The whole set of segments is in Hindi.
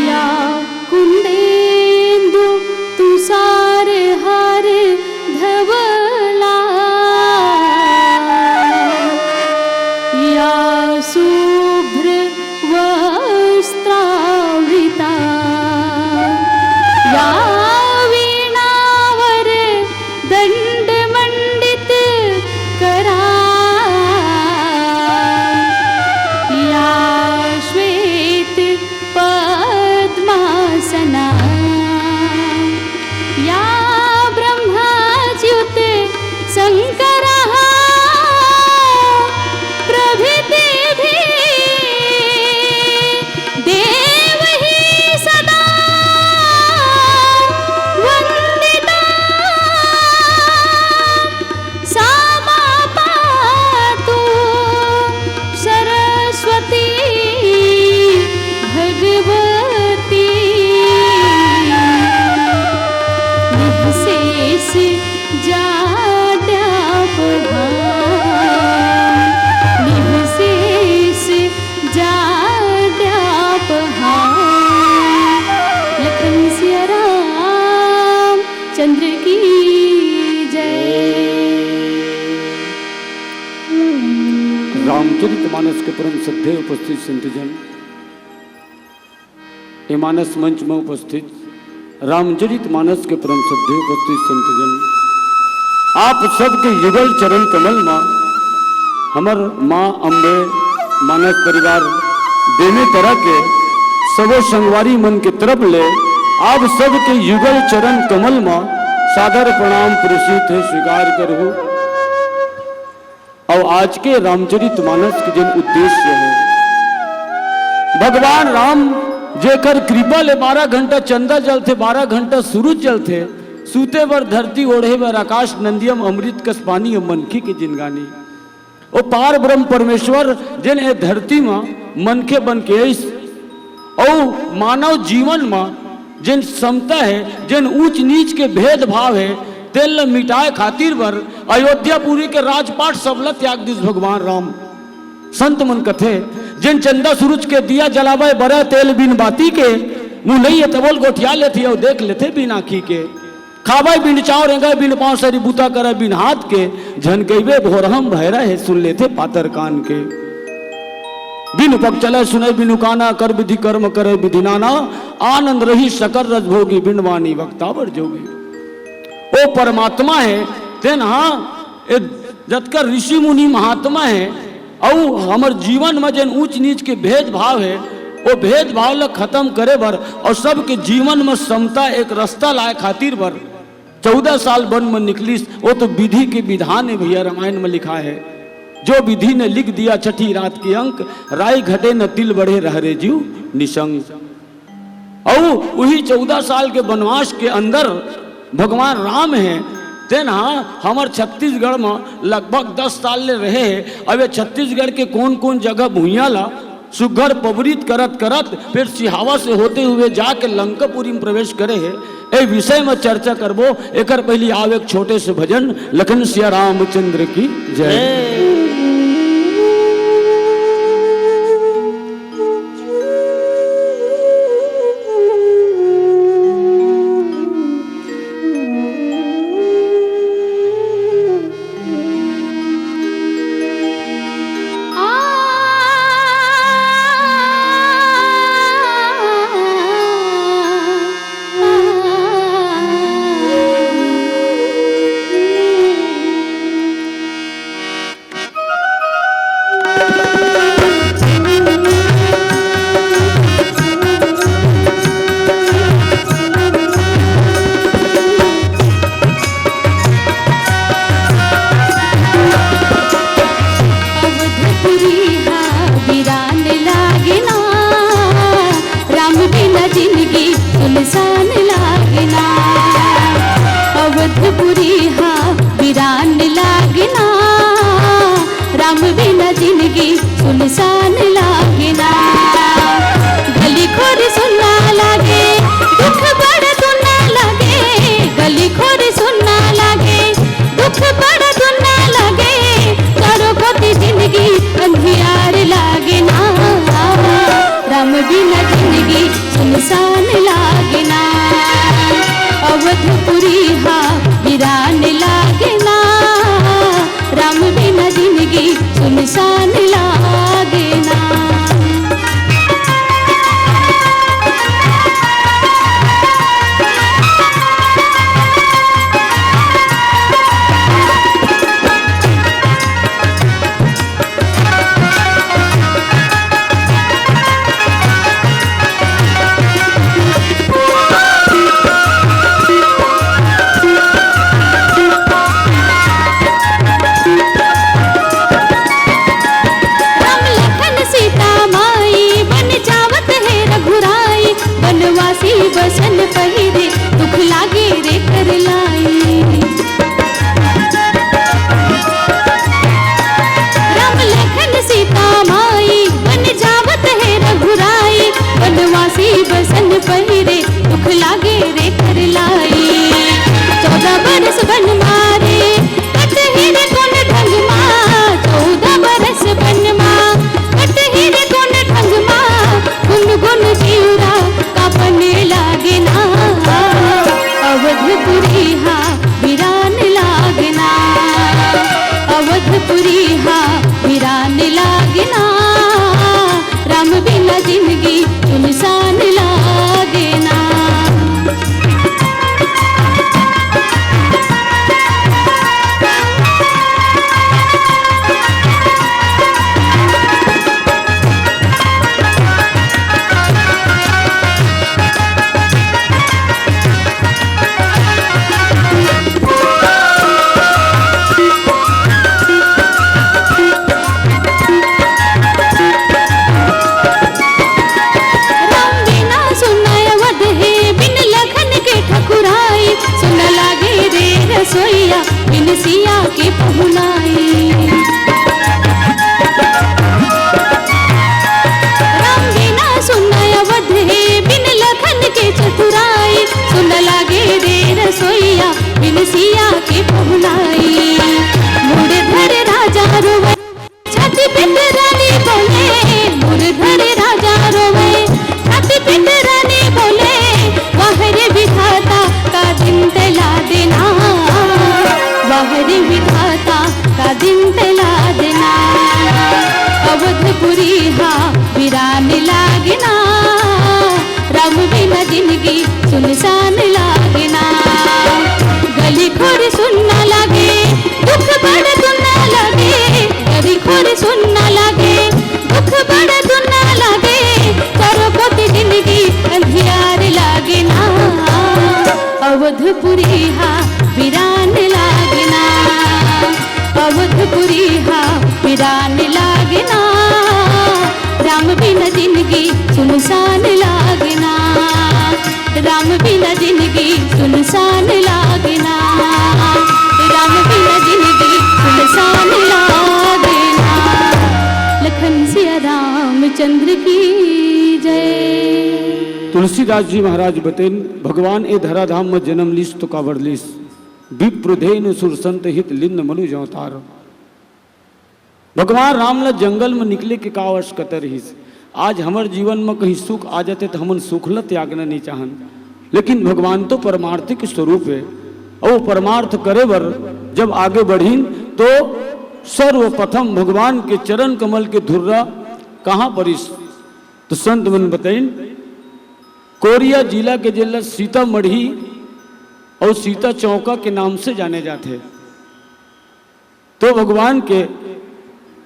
या कुंदेंदु तुषार हार धवला या शुभ्र वस्त्रावृता या वीणावर दंडमंडित करा या श्वेत पद्मासना या ब्रह्माच्युत शंकरा प्रभृति देवहि सदा वंदिता सा मा पातु सरस्वती भगवती निःशेष जाड्यापहा निःशेष जाड्यापहा लखन सिया राम चंद्र की रामचरितमानस के परम श्रद्धेय उपस्थित संतजन, ये मानस मंच में उपस्थित रामचरितमानस के परम श्रद्धेय उपस्थित संतजन, आप सबके युगल चरण कमल माँ हमर माँ अम्बे मानस परिवार देने तरह के सबो संगवारी मन के तरफ ले आप सबके युगल चरण कमल माँ सादर प्रणाम पुरस्कृत है स्वीकार करहु। और आज के रामचरितमानस के जिन उद्देश्य है भगवान राम जेकर कृपा ले 12 घंटा चंदा जलते 12 घंटा सूरज जलते सूते बर धरती ओढ़े बर आकाश नंदियम अमृत कस पानी मनखी के जिनगानी ओ पार ब्रह्म परमेश्वर जिन ए धरती में मनखे बन के और मानव जीवन में जिन समता है जिन ऊंच नीच के भेदभाव है तेल मिटाए खातिर बर अयोध्यापुरी के राजपाट सबला त्याग दिस भगवान राम संत मन कथे जिन चंदा सूरज के दिया जलावे बरे तेल बिन बाती के मुँह नहीं है तबोल गोठिया लेती और देख लेते बिन आखी के खावे बिन चाव रेंगे बिन पाँव सरी बूता करे बिन हाथ के झनकेबे भोरहम भैरा है सुन लेते पातर कान के बिन पग चले सुने बिनु काना कर विधि कर्म करे विधि नाना आनंद रही शकर रज भोगी बिन वाणी वक्तावर जोगी। ओ परमात्मा है तेन हाँ जतकर ऋषि मुनि महात्मा है और हमर जीवन में जन ऊंच नीच के भेदभाव है वो भेदभाव ला खत्म करे बर और सबके जीवन में समता एक रास्ता लाए खातिर बर 14 साल वन में निकलिस। वो तो विधि के विधान है भैया रामायण में लिखा है जो विधि ने लिख दिया छठी रात के अंक राय घटे न तिल बढ़े रहरे जीव निशंक। और वही 14 साल के वनवास के अंदर भगवान राम है तेन हाँ हमार छत्तीसगढ़ में लगभग 10 साल ले रहे हैं। अब ये छत्तीसगढ़ के कौन कौन जगह भूया ला सुघर पवरित करत करत फिर सिहावा से होते हुए जाके लंकापुरी में प्रवेश करे है। ए विषय में चर्चा करबो एकर पहली आव एक छोटे से भजन लखन सिया रामचंद्र की जय। सुनसान लागे ना गली खोर सुनना लागे दुख बड़ सुनना लागे बसन पहिरे दुख लागे रे कर लाई 14 बरस बन मारे कटही रे कौन ढंग माँ 14 बरस बन माँ कटही रे कौन ढंग माँ गुन गुन जीवरा कापने लागे ना अवधपुरी हा वीरान लागना अवधपुरी हा वीरान लागना राम बिना जिंदगी सुनसान लागे ना सोइया बिन सिया के पहुनाई राम बिना सुनय अवध है बिन लखन के चतुराई सुन लागे रे रसोइया बिन सिया के पहुनाई मुरधर राजा रोवे छाती पिट रानी बोले मुरधर राजा रोवे छाती पिट रानी बोले वाहरे विधाता का दिन तला देना वाहरे विधाता का दिन तला देना अवधपुरी हा वीरान लागना राम बिना जिंदगी सुनसान लागना गली खोर सुनना लागे दुख बड़ दुना लागे गली खोर सुनना लागे दुख बड़ दुना लागे चारों कोती जिंदगी अंधियार लागे ना अवधपुरी हा वीरान लागना अवधपुरी हा वीरान लागना राम बिना जिंदगी सुनसान लागना राम बिना जिंदगी सुनसान लागना राम बिना जिंदगी सुनसान लागना लखन सिया रामचंद्र की जय। तुलसीदास जी महाराज बतेन भगवान ए धराधाम में जन्म लिस तो कावर लिस विप्रुधेन सुर संत हित लिन्न मनुज अवतार। भगवान राम ल जंगल में निकले के का आवश्यकता रहीस। आज हमार जीवन में कहीं सुख आ जाते तो हमन सुखल त्यागना नहीं चाहन, लेकिन भगवान तो परमार्थिक स्वरूप है और वो परमार्थ करे बर जब आगे बढ़ीन तो सर्वप्रथम भगवान के चरण कमल के धुर्रा कहाँ परिस तो संत मन बताइन कोरिया जिला के जिला सीतामढ़ी और सीता चौका के नाम से जाने जाते। तो भगवान के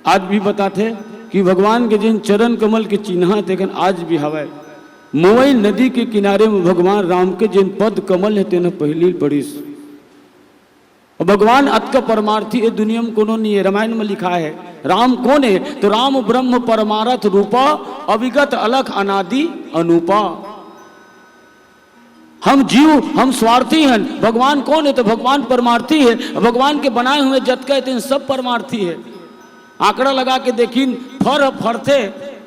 आज भी बताते कि भगवान के जिन चरण कमल के चिन्ह लेकिन आज भी हवा मोई नदी के किनारे में भगवान राम के जिन पद कमल है तेन पहली बड़ीस। और भगवान अत का परमार्थी ये दुनिया में कोनो नहीं है। रामायण में लिखा है राम कौन है तो राम ब्रह्म परमारथ रूपा अविगत अलख अनादि अनूपा। हम जीव हम स्वार्थी हैं, भगवान कौन है तो भगवान परमार्थी है। भगवान के बनाए हुए जत कहते सब परमार्थी है। आंकड़ा लगा के देखिन फरते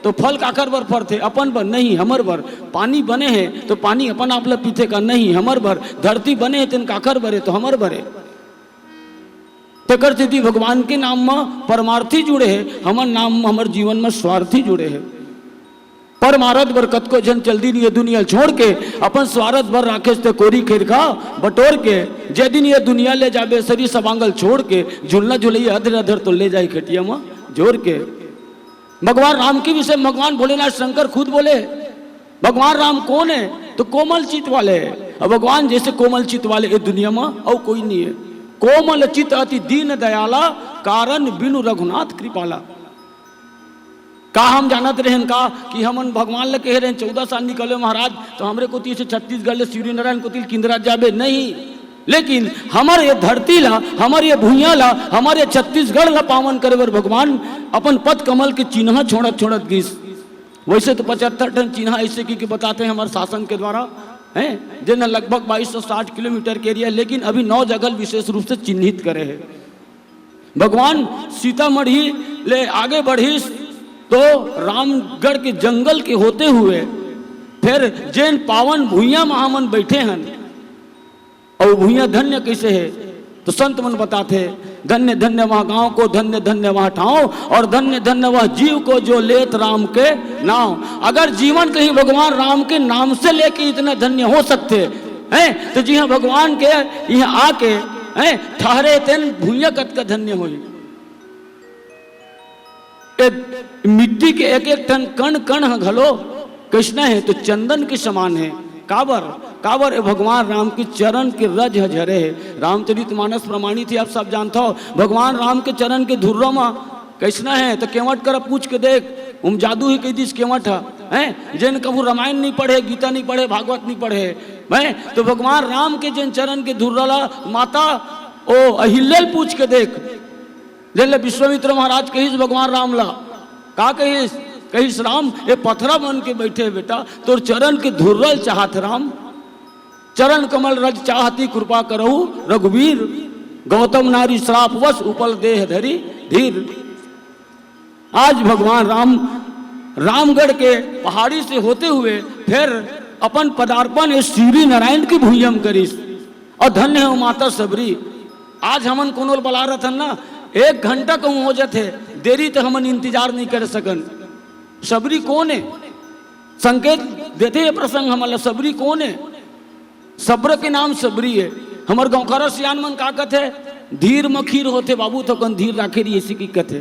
तो फल काकर बर फरते अपन बर नहीं हमर बर। पानी बने हैं तो पानी अपन आप पीते का नहीं हमर भर। धरती बने हैं तेन काकर बरे तो हमर भरे। तकर स्थिति भगवान के नाम में परमार्थी जुड़े है, हमर नाम हमर जीवन में स्वार्थी जुड़े है। परमारथ बर कतको जन चलदी नहीं ये दुनिया छोड़ के अपन स्वार्थ भर राखे ते कोरी खेर खा बटोर के जे दिन ये दुनिया ले जाबे शरीर सबांगल छोड़ के झुलना झुलैया अधर अधर तो ले जाए खटिया में जोड़ के। भगवान राम के विषय भगवान भोलेनाथ शंकर खुद बोले भगवान राम कौन है तो कोमल चित्त वाले है। और भगवान जैसे कोमल चित्त वाले इस दुनिया में और कोई नहीं है। कोमल चित्त अति दीन दयाला कारण बिनु रघुनाथ कृपाला। का हम जानत रहे का कि हमन भगवान ल कह रहे 14 साल निकले महाराज तो हमरे को से छत्तीसगढ़ ले सूर्य नारायण को किंदरा जाबे नहीं, लेकिन हमारे ये धरती ला हमारे ये भूइया ला हमारे छत्तीसगढ़ ला पावन करे बर भगवान अपन पद कमल के चिन्ह छोड़त छोड़त गिस। वैसे तो 75 टन चिन्ह ऐसे की बताते हैं हमारे शासन के द्वारा हैं जिन लगभग 2260 किलोमीटर के एरिया, लेकिन अभी 9 जगह विशेष रूप से चिन्हित करे है। भगवान सीतामढ़ी ले आगे बढ़ी तो रामगढ़ के जंगल के होते हुए फिर जैन पावन भूइया महामन बैठे हैं और भूइया धन्य कैसे है, तो संत मन बताते धन्य धन्य वह गांव को, धन्य धन्य वह ठाव, और धन्य धन्य वह जीव को जो लेत राम के नाम। अगर जीवन कहीं भगवान राम के नाम से लेके इतने धन्य हो सकते हैं, तो जी हाँ भगवान के यहाँ आके ठहरे तेन भूइया कत का धन्य हो। मिट्टी के एक एक टन कण कण घलो कृष्ण है तो चंदन के समान है। काबर काबर भगवान राम के चरण के रज झरे है। रामचरितमानस प्रमाणित है, आप सब जानते हो। भगवान राम के चरण के धुर्रा में कैसना है तो केवट कर पूछ के देख, जादू ही कह दिस केवट है। जिन कभू रामायण नहीं पढ़े, गीता नहीं पढ़े, भागवत नहीं पढ़े है, तो भगवान राम के जिन चरण के धुर्रा माता ओ अहिल्यल पूछ के देख। जैसे विश्वामित्र महाराज कहिस भगवान राम ला का कहिस राम ये पथरा बन के बैठे बेटा, तो चरण के धुर्रल चाहत राम, चरण कमल रज चाहती कृपा करहु रघुवीर, गौतम नारी श्राप वश उपल देह धरी धीर। आज भगवान राम रामगढ़ के पहाड़ी से होते हुए फिर अपन पदार्पण श्री नारायण की भूयम करिस, और धन्य है माता सबरी। आज हमन कोनो बला रहा था ना, 1 घंटा कहूँ हो जाते देरी तो हमन इंतजार नहीं कर सकन। सबरी कौन है? संकेत देते हैं प्रसंग हमारा। सबरी कौन है? सब्र के नाम सबरी है। हमारे गाँव खरा सियान मन का कथे धीर में खीर होते बाबू, तो कन धीर राखे रही ऐसी की कथे।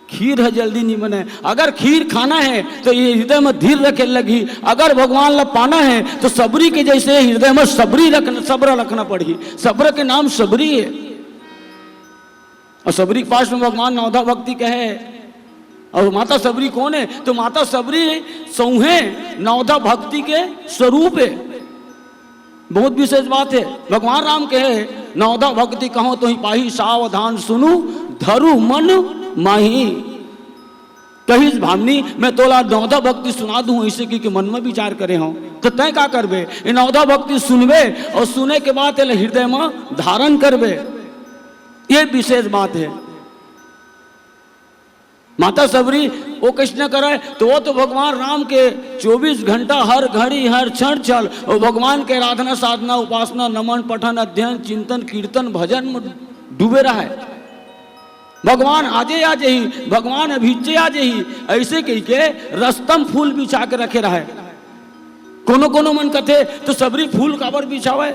खीर है जल्दी नहीं बने। अगर खीर खाना है तो ये हृदय में धीर रखे लगी, अगर भगवान ला पाना है तो सबरी के जैसे हृदय में सब्र रखना पड़ी। सब्र के नाम सबरी है। और सबरी के पास में भगवान नवधा भक्ति कहे। और माता सबरी कौन है? तो माता सबरी सौहे नवधा भक्ति के स्वरूप है। बहुत विशेष बात है। भगवान राम कहे नवधा भक्ति कहो तो ही पाही, सावधान सुनु धरु मन माही। कही भावनी मैं तोला नवधा भक्ति सुना दूं ऐसे की मन में विचार करे हो, तो तय का करबे? नवधा भक्ति सुनबे और सुने के बाद हृदय में धारण करबे, ये विशेष बात है। माता सबरी वो कृष्ण करे तो वो तो भगवान राम के 24 घंटा हर घड़ी हर क्षण चल और भगवान के आराधना साधना उपासना नमन पठन अध्ययन चिंतन कीर्तन भजन में डूबे रहा है। भगवान आजे आ जही, भगवान अभिचे आ जही, ऐसे कही के रस्तम फूल बिछा के रखे रहा है। कोनो कोनो मन कथे तो सबरी फूल काबर बिछावे,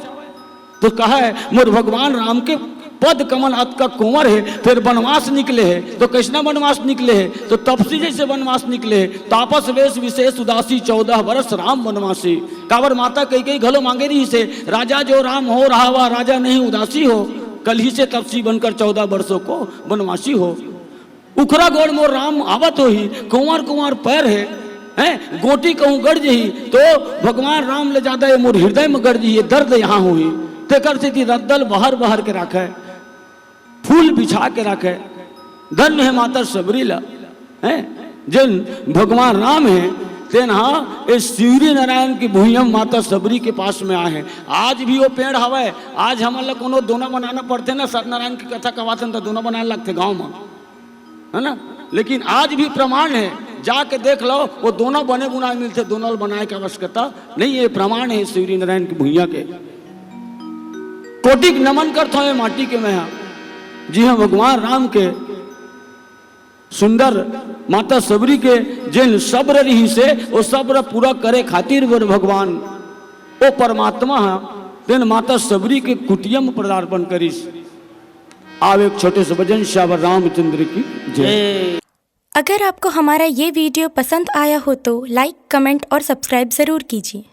तो कहा है मोर भगवान राम के पद कमल हाथ का कुंवर है। फिर वनवास निकले है तो कृष्णा वनवास निकले है, तो तपसी जैसे वनवास निकले है। तापस वेश विशेष उदासी 14 वर्ष राम वनवासी। काबर माता कई कई घलो मांगे रही से राजा जो राम हो रहा हुआ राजा नहीं उदासी हो, कल ही से तपसी बनकर 14 वर्षों को वनवासी हो। उखरा गोड़ मोर राम आवत हो ही, कुंवर कुंवर पैर है गोटी कहूँ गड़ जही, तो भगवान राम ले ज्यादा मोर हृदय में गड़ जी, दर्द यहाँ हुई तेकर से रद्दल बहर बहर के रखे, फूल बिछा के रखे। धन्य है माता सबरी ला है जिन भगवान राम है तेन हाँ इस सूर्य नारायण की भूयम माता सबरी के पास में आए हैं। आज भी वो पेड़ हवा। आज हमारे कोनो दोना बनाना पड़ते ना, सत्यनारायण की कथा करवाते तो दोना बनाने लगते गाँव में, है ना। लेकिन आज भी प्रमाण है, जाके देख लो वो दोनों बने बुनाए मिलते, दोनों बनाए की आवश्यकता नहीं है। प्रमाण है सूर्य नारायण की भूइया के। कोटिक नमन करता है माटी के मैं। जी हाँ भगवान राम के सुंदर माता सबरी के जिन सब्र रही से वो सब्र पूरा करे खातिर वर भगवान वो परमात्मा है तेन माता सबरी के कुटिया में पदार्पण करीस। आव एक छोटे से भजन श्यावर रामचंद्र की जय। अगर आपको हमारा ये वीडियो पसंद आया हो तो लाइक कमेंट और सब्सक्राइब ज़रूर कीजिए।